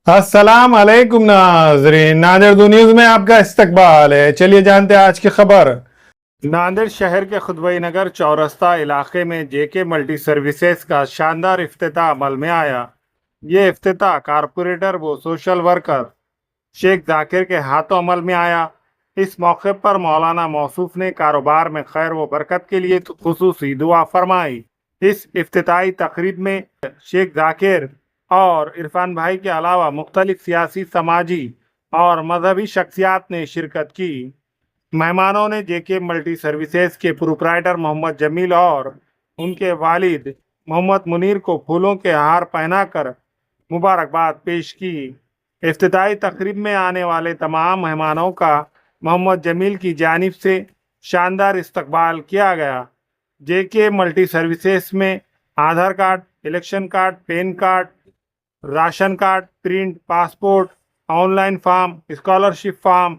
अस्सलाम अलैकुम नाज़रीन, नादिर दो न्यूज़ में आपका इस्तकबाल है। चलिए जानते हैं आज की खबर। नांदेड़ शहर के खुतबई नगर चौरस्ता इलाके में जेके मल्टी सर्विसेज का शानदार इफ्तिताह अमल में आया। ये इफ्तिताह कारपोरेटर व सोशल वर्कर शेख जाकिर के हाथों अमल में आया। इस मौके पर मौलाना मौसूफ ने कारोबार में खैर व बरकत के लिए खुसूसी दुआ फरमाई। इस इफ्तिताही तकरीब में शेख जाकिर और इरफान भाई के अलावा मुख्तलिफ सियासी, समाजी और मजहबी शख्सियात ने शिरकत की। मेहमानों ने जेके मल्टी सर्विसेज के प्रोप्राइटर मोहम्मद जमील और उनके वालिद मोहम्मद मुनीर को फूलों के हार पहनाकर मुबारकबाद पेश की। इफ्तिताही तकरीब में आने वाले तमाम मेहमानों का मोहम्मद जमील की जानिब से शानदार इस्तकबाल किया गया। जेके मल्टी सर्विसेज में Aadhaar card, election card, PAN card, ration card, print, passport, online form, scholarship form,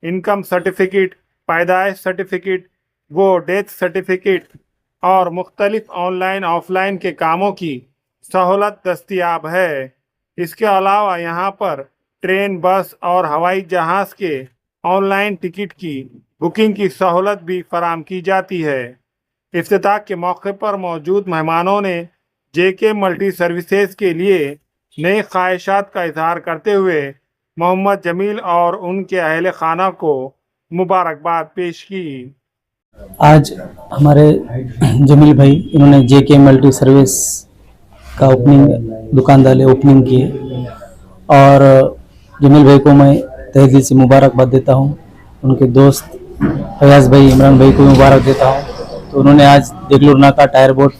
income certificate, पैदाइश सर्टिफिकेट व डेथ सर्टिफिकेट और मुख्तलिफ ऑनलाइन ऑफलाइन के कामों की सहूलत दस्तयाब है। इसके अलावा यहाँ पर ट्रेन, बस और हवाई जहाज़ के ऑनलाइन टिकट की बुकिंग की सहूलत भी फराम की जाती है। इफ्तिताह के मौके पर मौजूद मेहमानों ने जेके मल्टी सर्विसेज के लिए नई ख्वाहिशात का इजहार करते हुए मोहम्मद जमील और उनके अहले खाना को मुबारकबाद पेश की। आज हमारे जमील भाई इन्होंने जेके मल्टी सर्विस का दुकानदार ओपनिंग किए और जमील भाई को मैं तहे दिल से मुबारकबाद देता हूँ। उनके दोस्त फयाज भाई, इमरान भाई को मुबारक देता हूँ। तो उन्होंने आज देगलूर नाका टायर बोट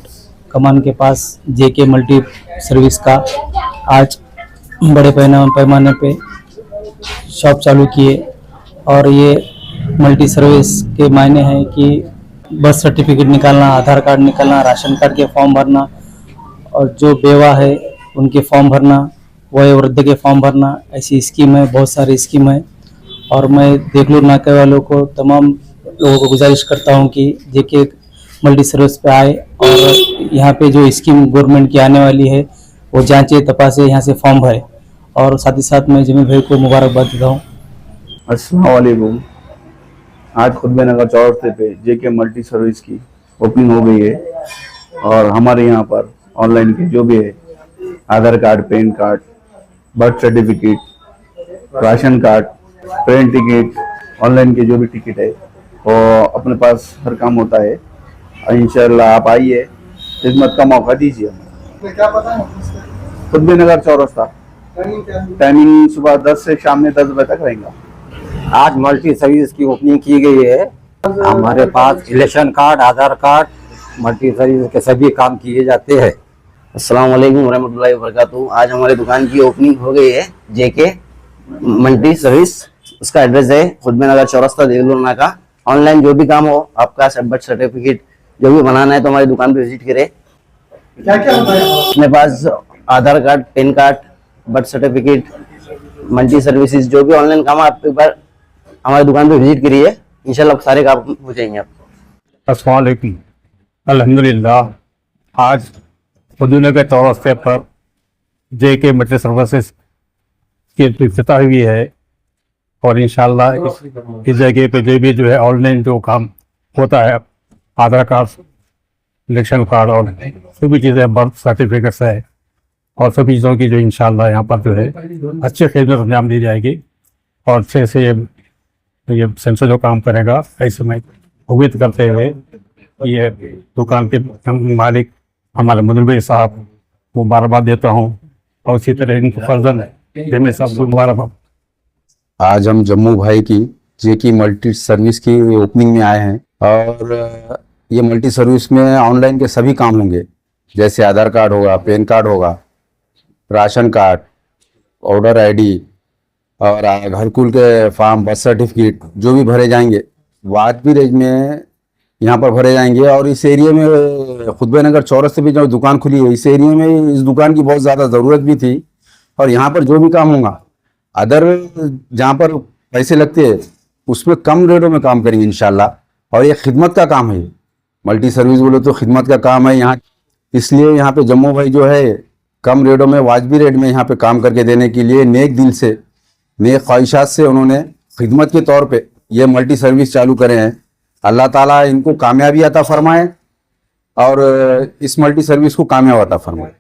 कमान के पास जेके मल्टी सर्विस का आज बड़े पैमाने पे शॉप चालू किए। और ये मल्टी सर्विस के मायने हैं कि बर्थ सर्टिफिकेट निकालना, आधार कार्ड निकालना, राशन कार्ड के फॉर्म भरना और जो बेवा है उनके फॉर्म भरना, वयोवृद्ध के फॉर्म भरना, ऐसी स्कीम है, बहुत सारी स्कीम है। और मैं देगलूर नाके वालों को, तमाम लोगों को गुजारिश करता हूं कि जेके मल्टी सर्विस पे आए और यहाँ पे जो स्कीम गवर्नमेंट की आने वाली है वो जांचे, तपासे, यहाँ से फॉर्म भरे। और साथ ही साथ मैं जमील भाई को मुबारकबाद देता हूँ। अस्सलाम वालेकुम। आज खुतबे नगर चौरस्ते पे जेके मल्टी सर्विस की ओपनिंग हो गई है और हमारे यहाँ पर ऑनलाइन के जो भी है Aadhaar card, PAN card, birth certificate, ration card, train ticket, online के जो भी टिकट है वो अपने पास हर काम होता है। इंशाल्लाह आप आइए, खिदमत का मौका दीजिए। क्या पता है खुतबे नगर चौरस्ता, टाइमिंग सुबह 10 से शाम में 10 बजे तक रहेगा। आज मल्टी सर्विस की ओपनिंग की गई है। हमारे पास इलेक्शन कार्ड, आधार कार्ड, मल्टी सर्विस के सभी काम किए जाते हैं। अस्सलाम वालेकुम वरहमतुल्लाहि वबरकातुहू। आज हमारे दुकान की ओपनिंग हो गई है जेके मल्टी सर्विस। उसका एड्रेस है खुतबे नगर चौरस्ता, देगलूर नाका। ऑनलाइन जो भी काम हो, आपका बर्थ सर्टिफिकेट जो भी बनाना है तो हमारी दुकान पे विजिट करें। क्या क्या होता है अपने पास Aadhaar card, PAN card, birth certificate, multi services जो भी ऑनलाइन काम है आप एक बार हमारी दुकान पे विजिट करिए, इंशाल्लाह सारे काम हो जाएंगे आप। अस्सलाम वालेकुम। अल्हम्दुलिल्लाह आज खुतबई नगर चौरस्ते पर जेके मल्टी सर्विसेज की इफ्तिताह हुई है और इंशाल्लाह इस जगह पे जो भी जो है ऑनलाइन जो काम होता है, आधार कार्ड, इलेक्शन कार्ड और सभी चीज़ें, बर्थ सर्टिफिकेट्स है और सभी चीज़ों की जो इंशाल्लाह यहाँ पर जो है अच्छे खिदमत अंजाम दी जाएगी और अच्छे से ये सेंसर जो काम करेगा। ऐसे में उम्मीद करते हुए ये दुकान के मालिक हमारे मुनीर भाई साहब को मुबारकबाद देता हूँ और इसी तरह इनको फर्जन जमील साहब को मुबारकबाद। आज हम जम्मू भाई की जेके मल्टी सर्विस की ओपनिंग में आए हैं और ये मल्टी सर्विस में ऑनलाइन के सभी काम होंगे, जैसे आधार कार्ड होगा, पैन कार्ड होगा, राशन कार्ड, ऑर्डर आईडी और घरकुल के फॉर्म, बर्थ सर्टिफिकेट जो भी भरे जाएंगे वाजबी रेट में यहाँ पर भरे जाएंगे। और इस एरिया में खुतबे नगर चौरस्ते पे जो दुकान खुली है, इस एरिया में इस दुकान की बहुत ज़्यादा ज़रूरत भी थी और यहाँ पर जो भी काम होगा, अदर जहाँ पर पैसे लगते हैं उसमें कम रेटों में काम करेंगे इंशाल्लाह। और ये खिदमत का काम है, मल्टी सर्विस बोले तो खिदमत का काम है यहाँ, इसलिए यहाँ पे जम्मू भाई जो है कम रेटों में वाजबी रेट में यहाँ पे काम करके देने के लिए नेक दिल से, नेक ख्वाहिशात से उन्होंने खिदमत के तौर पे ये मल्टी सर्विस चालू करे हैं। अल्लाह ताला इनको कामयाबी अता फरमाए और इस मल्टी सर्विस को कामयाब अता फरमाए।